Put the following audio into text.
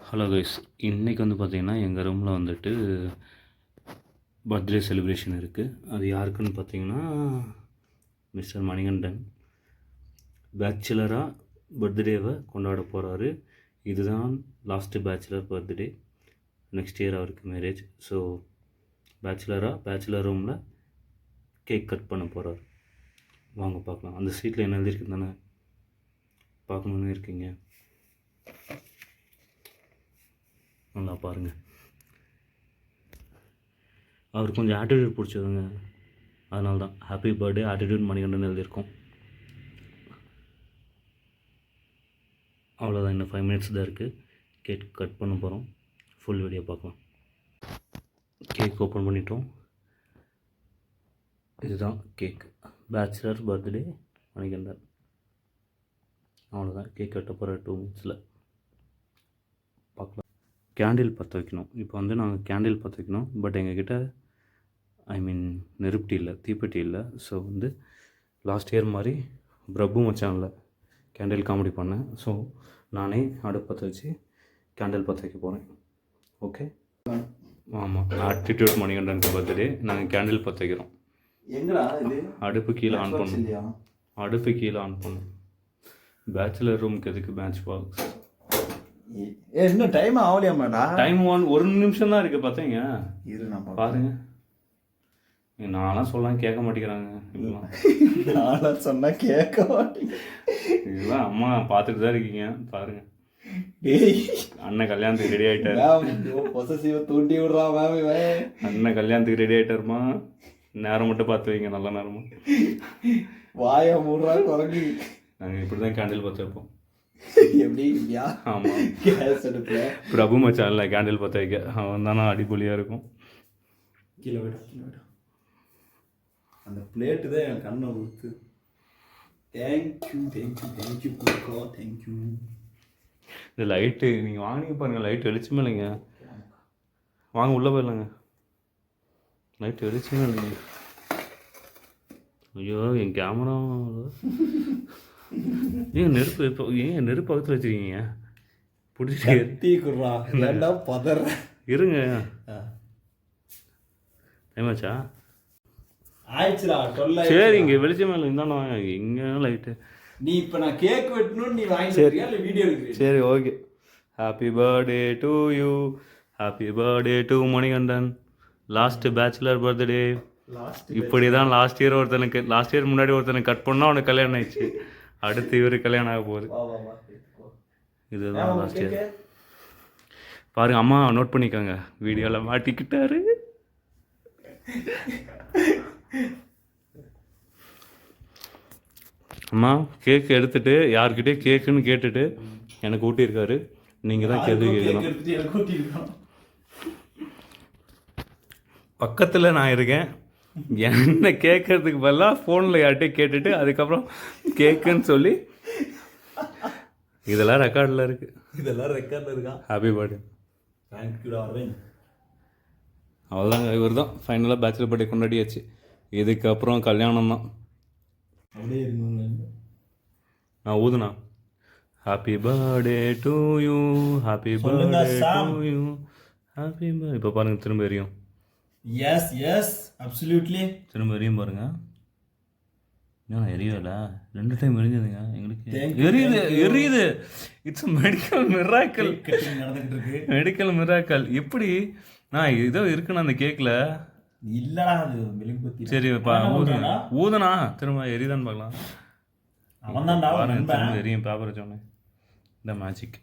Hello guys, இன்றைக்கி வந்து பார்த்திங்கன்னா எங்கள் ரூமில் வந்துட்டு பர்த்டே செலிப்ரேஷன் இருக்குது. அது யாருக்குன்னு பார்த்தீங்கன்னா மிஸ்டர் மணிகண்டன் பேச்சுலராக பர்த்டேவை கொண்டாட போகிறாரு. இதுதான் last bachelor birthday. Next year அவருக்கு மேரேஜ். ஸோ பேச்சுலர் ரூமில் கேக் கட் பண்ண போகிறார். வாங்க பார்க்கலாம். அந்த சீட்டில் என்ன எழுதிருக்கு தானே பார்க்கணுன்னு இருக்கீங்க. நல்லா பாருங்கள். அவர் கொஞ்சம் ஆட்டிடியூட் பிடிச்சதுங்க, அதனால தான் ஹாப்பி பர்த்டே ஆட்டிடியூட் மணிகண்டன் எழுதியிருக்கோம். அவ்வளோதான், இன்னும் 5 minutes தான் இருக்குது. கேக் கட் பண்ண போகிறோம். ஃபுல் வீடியோ பார்க்கலாம். கேக் ஓப்பன் பண்ணிட்டோம். இதுதான் கேக். Bachelor birthday Manikandan. அவ்வளோதான், கேக் கட்ட போகிற 2 minutes பார்க்கலாம். கேண்டில் பற்ற வைக்கணும். இப்போ வந்து நாங்கள் கேண்டில் பற்ற வைக்கணும். பட் எங்ககிட்ட நெருப்பட்டி இல்லை, தீப்பெட்டி இல்லை. ஸோ வந்து லாஸ்ட் இயர் மாதிரி பிரபு மச்சானில் கேண்டில் காமெடி பண்ணேன். ஸோ நானே அடுப்பு பற்ற வச்சு கேண்டில் பற்ற வைக்க போகிறேன். ஓகே, ஆமாம், ஆட்டிடியூட் மணிகண்டனுக்கு பர்த்டே. நாங்கள் கேண்டில் பற்ற வைக்கிறோம். எங்கடா இது? அடுப்பு கீழே ஆன் பண்ணணும். அடுப்பு கீழே ஆன் பண்ணணும். பேச்சுலர் ரூமுக்கு எதுக்கு மேட்ச் பாக்ஸ்? இன்னும் டைம் ஆகலையாமாடா? டைம் 1 நிமிஷம் தான் இருக்குது. பார்த்தீங்க, பாருங்க. நான்லாம் சொல்லலாம் கேட்க மாட்டேங்கிறாங்க. நான்லாம் சொன்னால் கேட்க மாட்டேங்க. இதெல்லாம் அம்மா பார்த்துட்டு தான் இருக்கீங்க. பாருங்க, அண்ணன் கல்யாணத்துக்கு ரெடி ஆகிட்டாரு. தூண்டி விடுறான். அண்ணன் கல்யாணத்துக்கு ரெடி ஆகிட்டாருமா. நேரம் மட்டும் பார்த்து வைங்க, நல்ல நேரமா. வாய மூடுறா குறைஞ்சி. நாங்கள் இப்படி தான் கேண்டில் பற்ற வைப்போம். எப்படி? ஆமாம், பிரபு மச்சான்ல கேண்டில் பற்ற வைக்க. அவன் தானே அடிப்பொலியாக இருக்கும். கீழே விட அந்த பிளேட்டு தான் என் கண்ணை கொடுத்து. தேங்க்யூ கொடுக்கோ, தேங்க்யூ. இந்த லைட்டு நீங்கள் வாங்கினீங்க பாருங்கள். லைட் வெளிச்சமே இல்லைங்க. வாங்க உள்ளே போயிடலாங்க. லைட் வெளிச்சமே இல்லைங்க. ஐயோ, என் கேமரா நெருப்பு. இப்போ ஏன் நெருப்பு பக்கத்தில் வச்சுருக்கீங்க? பிடிச்சி பதற இருங்க. டைமாச்சா? ஆயிடுச்சுடா. சரி, இங்கே வெளிச்சமே இல்லை. இந்தாண்ணா எங்கே லைட்டு? நீ இப்போ நான் கேக் வெட்டணும்னு நீ வாங்கி வீடியோ எடுக்கிறீங்க. சரி, okay. Happy birthday to you. Happy birthday to Manikandan. Last bachelor birthday. இப்படி தான் லாஸ்ட் இயர் முன்னாடி ஒருத்தனுக்கு கட் பண்ணால் அவனுக்கு கல்யாணம் ஆயிடுச்சு. அடுத்து இவருக்கு கல்யாணம் ஆக போகுது. இதுதான் லாஸ்ட் இயர். பாருங்க, அம்மா நோட் பண்ணிக்கோங்க. வீடியோவில் மாட்டிக்கிட்டாரு. அம்மா கேக் எடுத்துட்டு யார்கிட்டே கேக்குன்னு கேட்டுட்டு எனக்கு ஊட்டியிருக்காரு. நீங்கள் தான் கேள்வி கேட்கணும். பக்கத்தில் நான் இருக்கேன். என்ன கேட்கறதுக்கு பதிலாக ஃபோனில் யார்கிட்டே கேட்டுட்டு அதுக்கப்புறம் கேக்குன்னு சொல்லி இதெல்லாம் ரெக்கார்டில் இருக்குது. இருக்கா? Happy birthday. தேங்க்யூடா. அவ்வளோதாங்க, இவர் தான் ஃபைனலாக பேச்சுலர் பர்த்டே கொண்டாடியாச்சு. இதுக்கப்புறம் கல்யாணம் தான். நான் ஊதுனா happy birthday to you, happy birthday to you, happy birthday. இப்போ பாருங்கள், திரும்ப எரியும். Yes absolutely. திரும்ப எரியும் பாருங்க. ஏன்னா எரியல 2 டைம் எரிஞ்சதுங்க எங்களுக்கு. எரியுது. It's medical miracle. நடந்துகிட்டு இருக்கு. Medical miracle. எப்படி நான் ஏதோ இருக்குண்ணா அந்த கேக்கில். இல்லடா, அது மெழுகுபத்தி. சரி, ஊதுனா திரும்ப எரியுதான்னு பார்க்கலாம். அவன் தான் திரும்ப எரியும். பேப்பர் வச்சோன்னே இந்த மேஜிக்.